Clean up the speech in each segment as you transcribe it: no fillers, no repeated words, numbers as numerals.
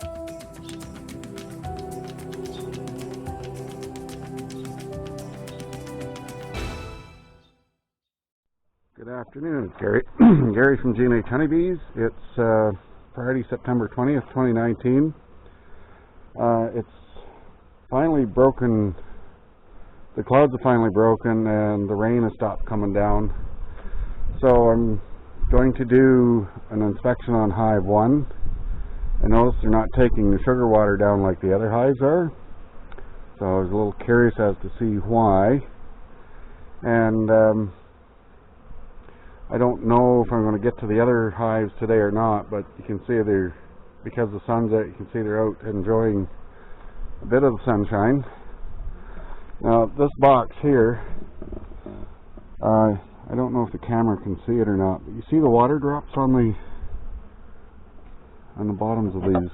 Good afternoon, it's Gary. Gary from G&H Honey Bees. It's Friday, September 20th, 2019. It's finally broken. The clouds have finally broken and the rain has stopped coming down. So I'm going to do an inspection on Hive 1. I noticed they're not taking the sugar water down like the other hives are. So I was a little curious as to see why. And I don't know if I'm going to get to the other hives today or not, but you can see they're, because the sun's out, you can see they're out enjoying a bit of the sunshine. Now this box here, I don't know if the camera can see it or not, but you see the water drops on the bottoms of these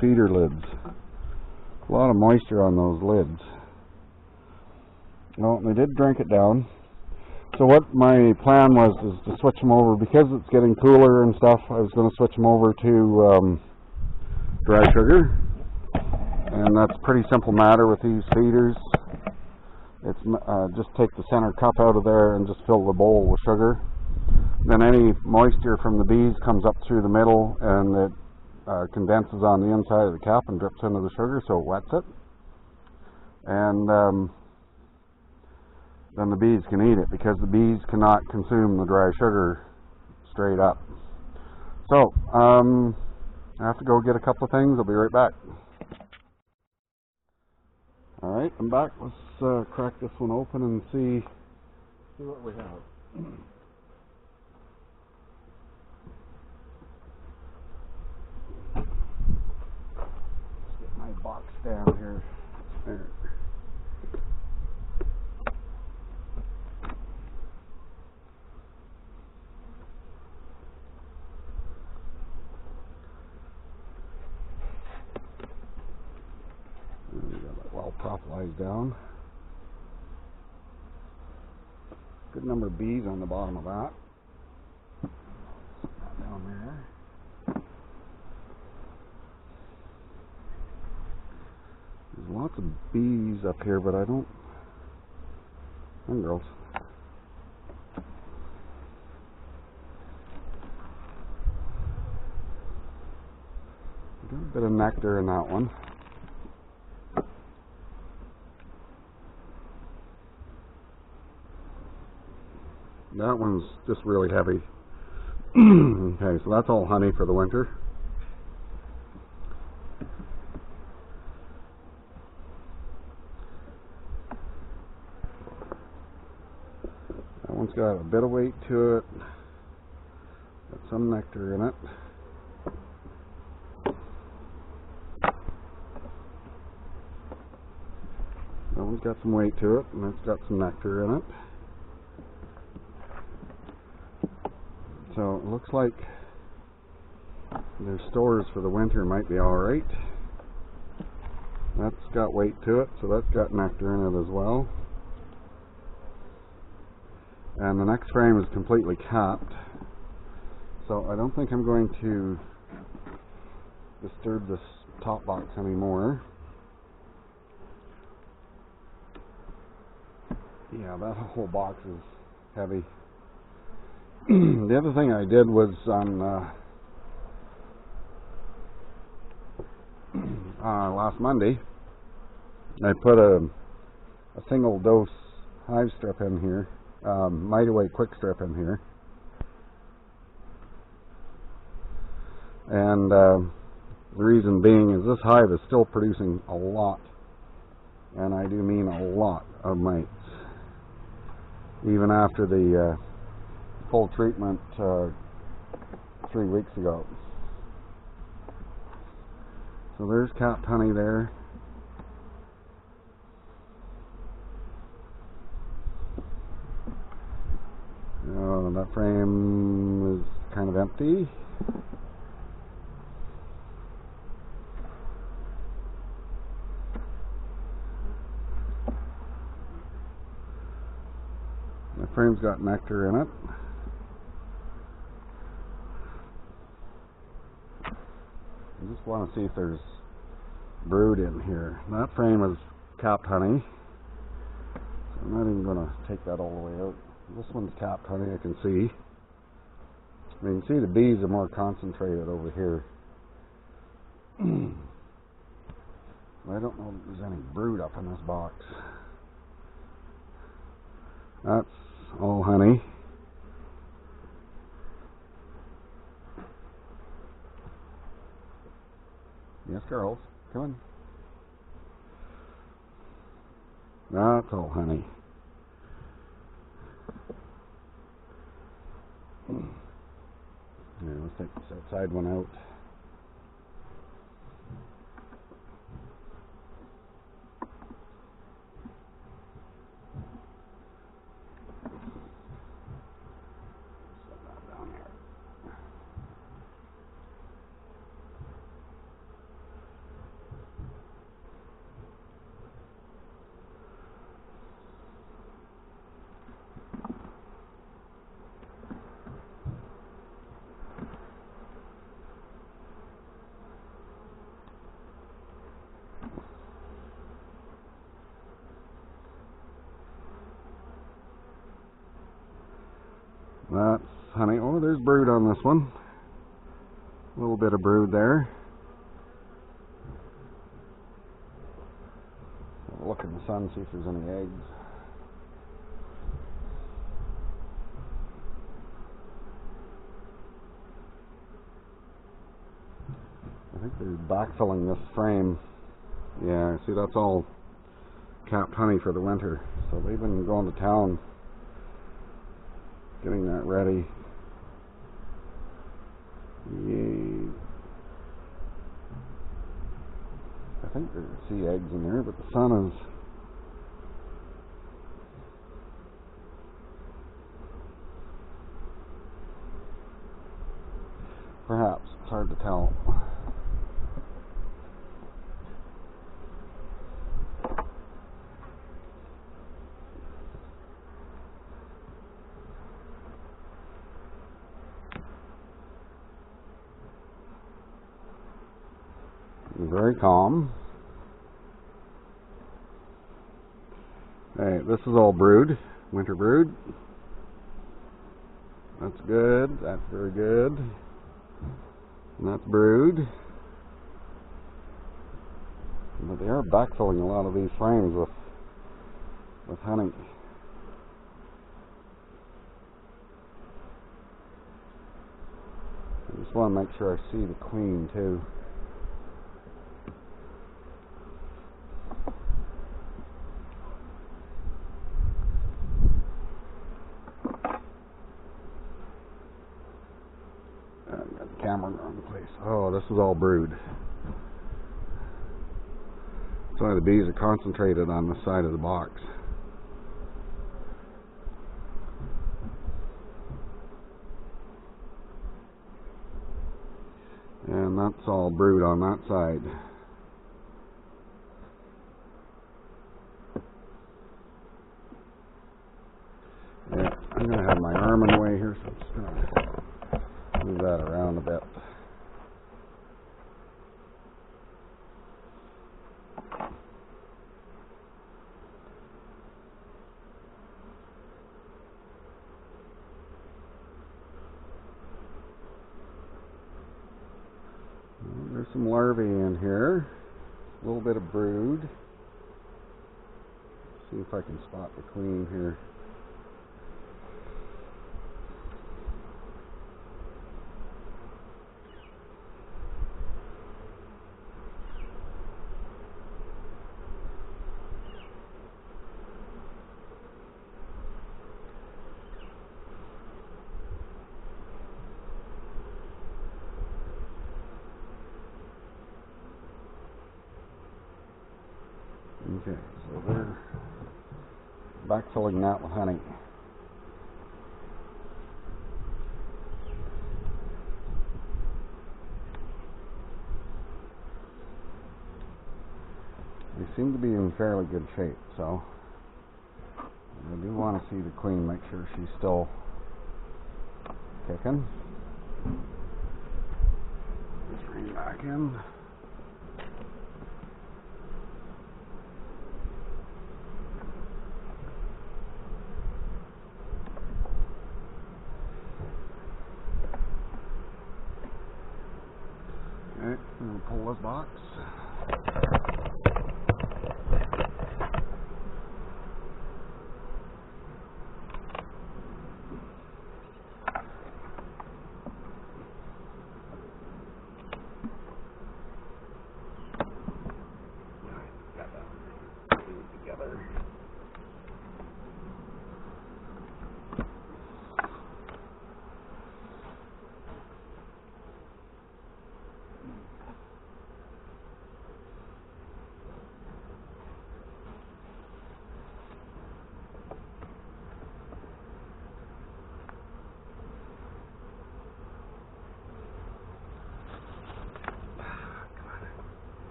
feeder lids. A lot of moisture on those lids. Well, they did drink it down. So what my plan was is to switch them over, because it's getting cooler and stuff. I was going to switch them over to dry sugar, and that's a pretty simple matter with these feeders. It's just take the center cup out of there and just fill the bowl with sugar. Then any moisture from the bees comes up through the middle, and it condenses on the inside of the cap and drips into the sugar, so it wets it. And then the bees can eat it, because the bees cannot consume the dry sugar straight up. So, I have to go get a couple of things. I'll be right back. Alright, I'm back. Let's crack this one open and see what we have. Let's get my box down here. There. Well propolized down. Good number of bees on the bottom of that. Down there. There's lots of bees up here, but I don't. And girls. Got a bit of nectar in that one. That one's just really heavy. Okay, so that's all honey for the winter. That one's got a bit of weight to it. Got some nectar in it. That one's got some weight to it, and it's got some nectar in it. So it looks like their stores for the winter might be alright. That's got weight to it, so that's got nectar in it as well. And the next frame is completely capped, so I don't think I'm going to disturb this top box anymore. Yeah, that whole box is heavy. The other thing I did was on last Monday, I put a single dose hive strip in here, Mighty Way quick strip in here, and the reason being is this hive is still producing a lot, and I do mean a lot of mites, even after the full treatment 3 weeks ago. So there's capped honey there. That frame is kind of empty. The frame's got nectar in it. I just want to see if there's brood in here. That frame is capped honey. So I'm not even going to take that all the way out. This one's capped honey, I can see. I mean, you can see the bees are more concentrated over here. I don't know if there's any brood up in this box. That's all honey. Yes, girls, come on. That's all honey. Yeah, let's take this outside one out. Set that down here. That's honey. Oh, there's brood on this one. A little bit of brood there. Have a look in the sun, see if there's any eggs. I think they're backfilling this frame. Yeah, see, that's all capped honey for the winter. So they've been going to town getting that ready. Yay. I think there are sea eggs in there, but the sun is perhaps, it's hard to tell. Very calm. Hey, this is all brood, winter brood. That's good. That's very good. And that's brood. But they are backfilling a lot of these frames with honey. I just want to make sure I see the queen too. Camera in the wrong place. Oh, this is all brood. That's why the bees are concentrated on the side of the box. And that's all brood on that side. Yeah, I'm going to have my arm in the way here, so I'm just going to move that around a bit. There's some larvae in here. A little bit of brood. See if I can spot the queen here. Okay, so they're backfilling that with honey. They seem to be in fairly good shape, so I do want to see the queen, make sure she's still kicking. This range back in. Okay, I'm going to pull this box.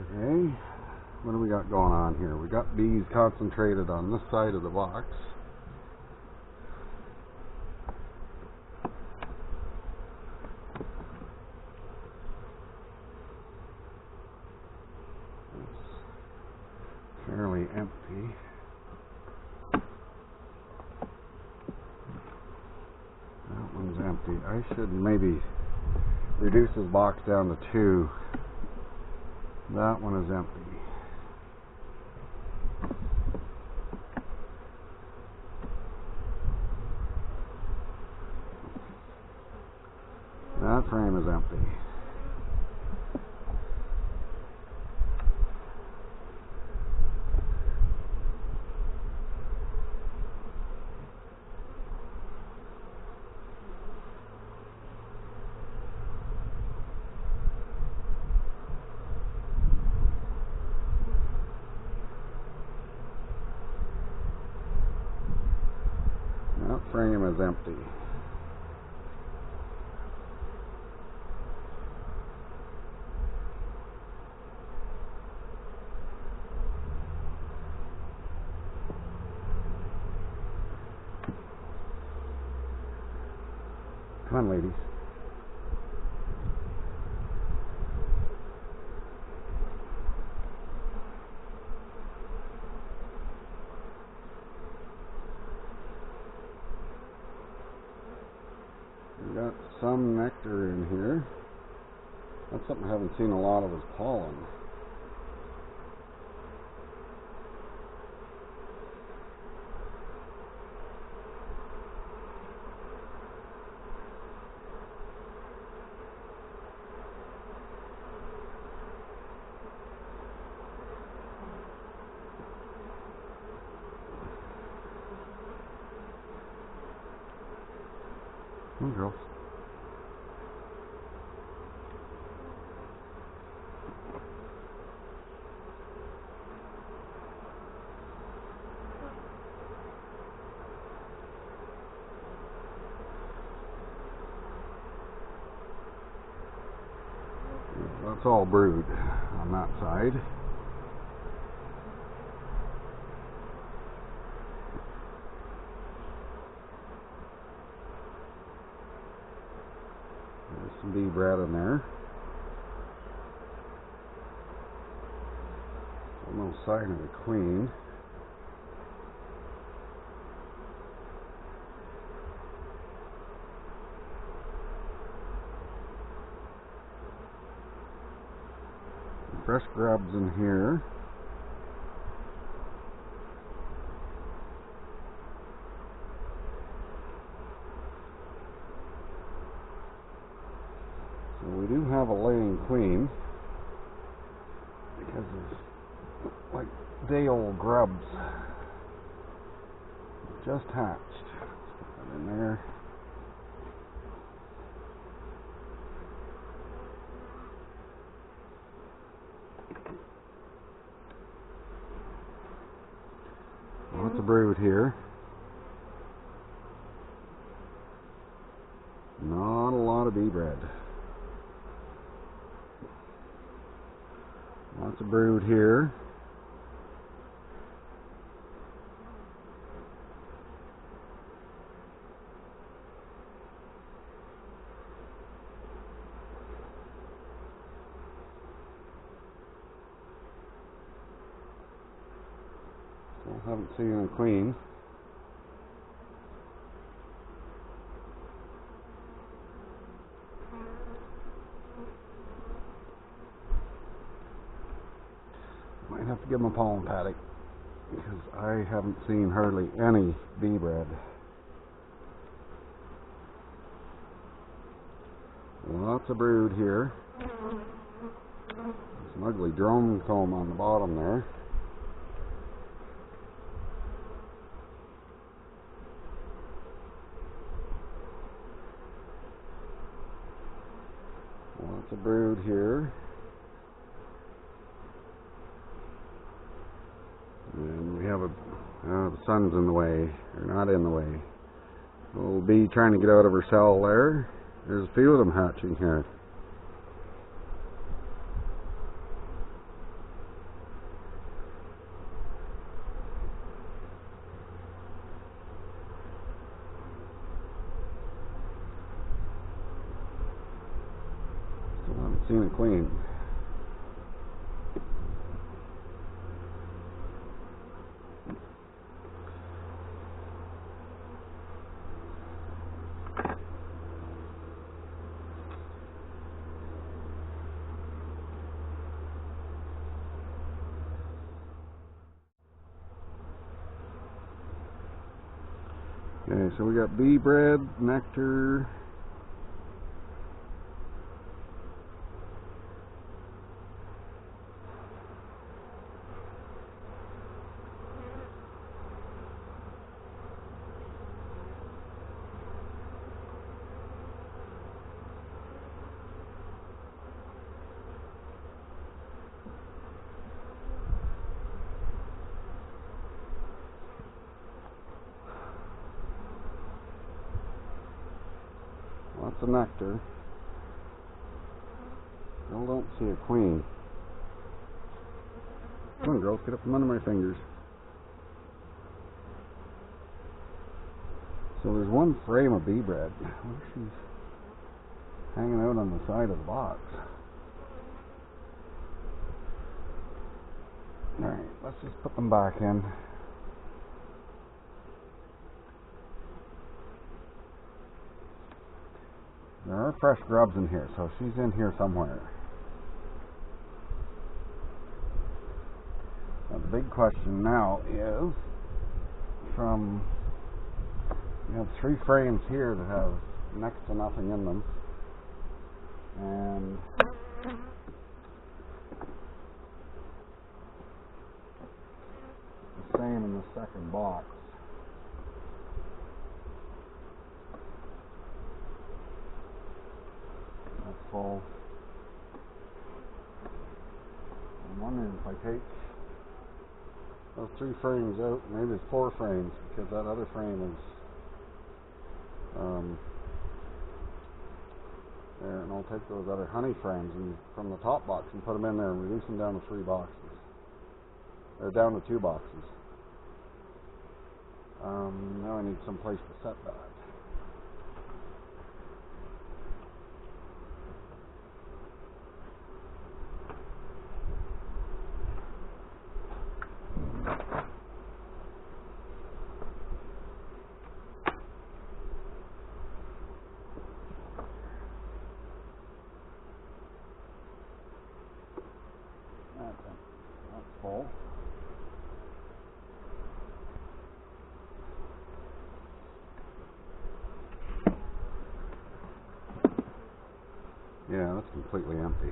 Okay, what do we got going on here? We got bees concentrated on this side of the box. It's fairly empty. That one's empty. I should maybe reduce this box down to 2. That one is empty. That frame is empty. That frame is empty. Come on, ladies. We got some nectar in here. That's something I haven't seen a lot of, is pollen. Come on, girls. That's all brood on that side. There's some bee bread in there. No sign of the queen. Fresh grubs in here. So we do have a laying queen because it's like day-old grubs just hatched. Put that in there. Lots of brood here. Not a lot of bee bread. Lots of brood here. Still haven't seen a queen. Might have to give them a pollen paddock because I haven't seen hardly any bee bread. Lots of brood here. Some ugly drone comb on the bottom there. Lots of brood here. And we have the sun's in the way, or not in the way. Little bee trying to get out of her cell there. There's a few of them hatching here. Still haven't seen a queen. Okay, so we got bee bread, nectar, lots of nectar. Still don't see a queen. Come on, girls, get up from under my fingers. So there's one frame of bee bread. I wonder if she's hanging out on the side of the box. Alright, let's just put them back in. There are fresh grubs in here, so she's in here somewhere. Now the big question now is, we have 3 frames here that have next to nothing in them, and the same in the second box. That's full. I'm wondering if I take those 3 frames out, maybe it's 4 frames, because that other frame is there, and I'll take those other honey frames from the top box and put them in there and reduce them down to 3 boxes. Or down to 2 boxes. Now I need some place to set that. That's full. Yeah, that's completely empty.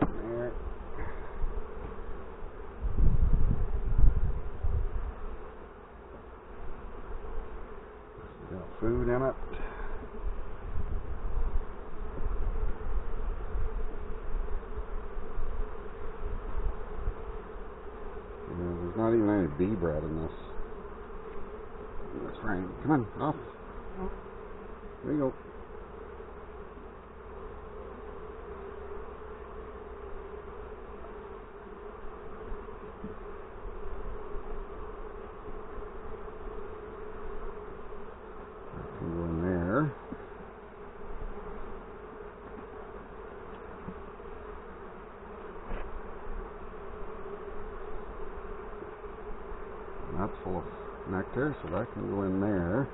There. Got food in it. There's not even any bee bread in this. Let's frame. Come on, off. There you go. That can go in there. That's full of nectar, so that can go in there.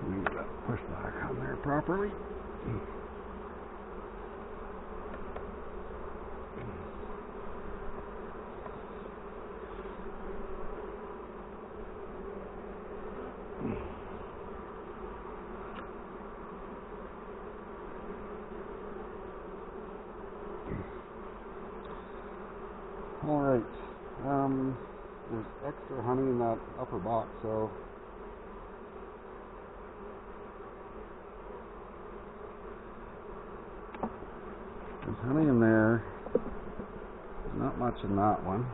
Need to push back on there properly. Alright, there's extra honey in that upper box, so there's honey in there. Not much in that one.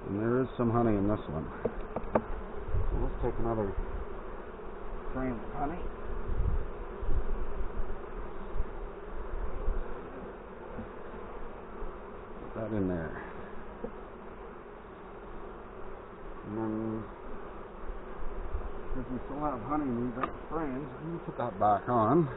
And there is some honey in this one. So let's take another frame of honey. Put that in there. And then, because we still have honey in these other frames, I'm going to put that back on.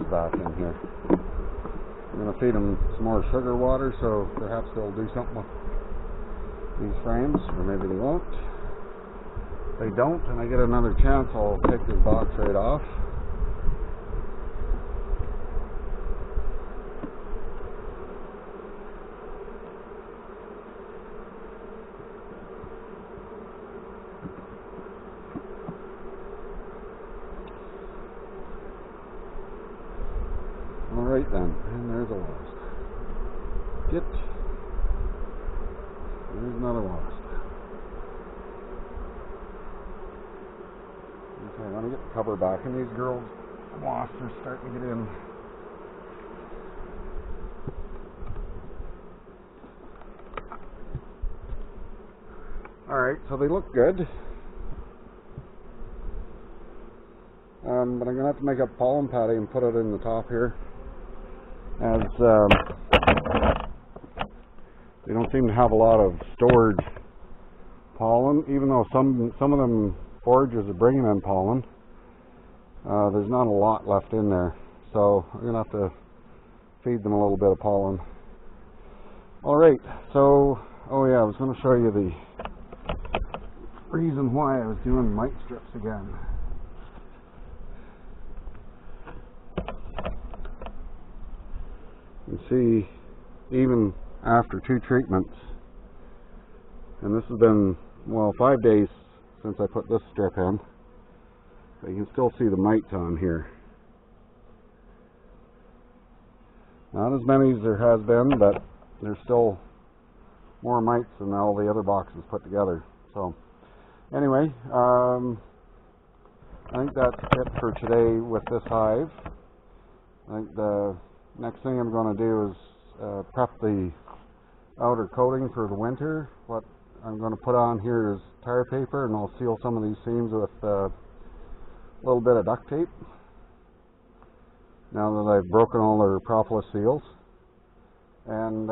Back in here. I'm going to feed them some more sugar water, so perhaps they'll do something with these frames, or maybe they won't. If they don't, and I get another chance, I'll take this box right off. Alright then, and there's a wasp. Get. There's another wasp. Okay, I'm going to get the cover back, and these girls wasps are starting to get in. Alright, so they look good. But I'm going to have to make a pollen patty and put it in the top here, as they don't seem to have a lot of stored pollen, even though some of them forages are bringing in pollen. There's not a lot left in there, so I'm going to have to feed them a little bit of pollen. Alright, so, oh yeah, I was going to show you the reason why I was doing mite strips again. You see, even after 2 treatments, and this has been, well, 5 days since I put this strip in, but you can still see the mites on here. Not as many as there has been, but there's still more mites than all the other boxes put together. So, anyway, I think that's it for today with this hive. I think the next thing I'm going to do is prep the outer coating for the winter. What I'm going to put on here is tire paper, and I'll seal some of these seams with a little bit of duct tape now that I've broken all their propolis seals. And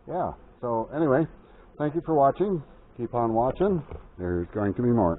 yeah, so anyway, thank you for watching. Keep on watching. There's going to be more.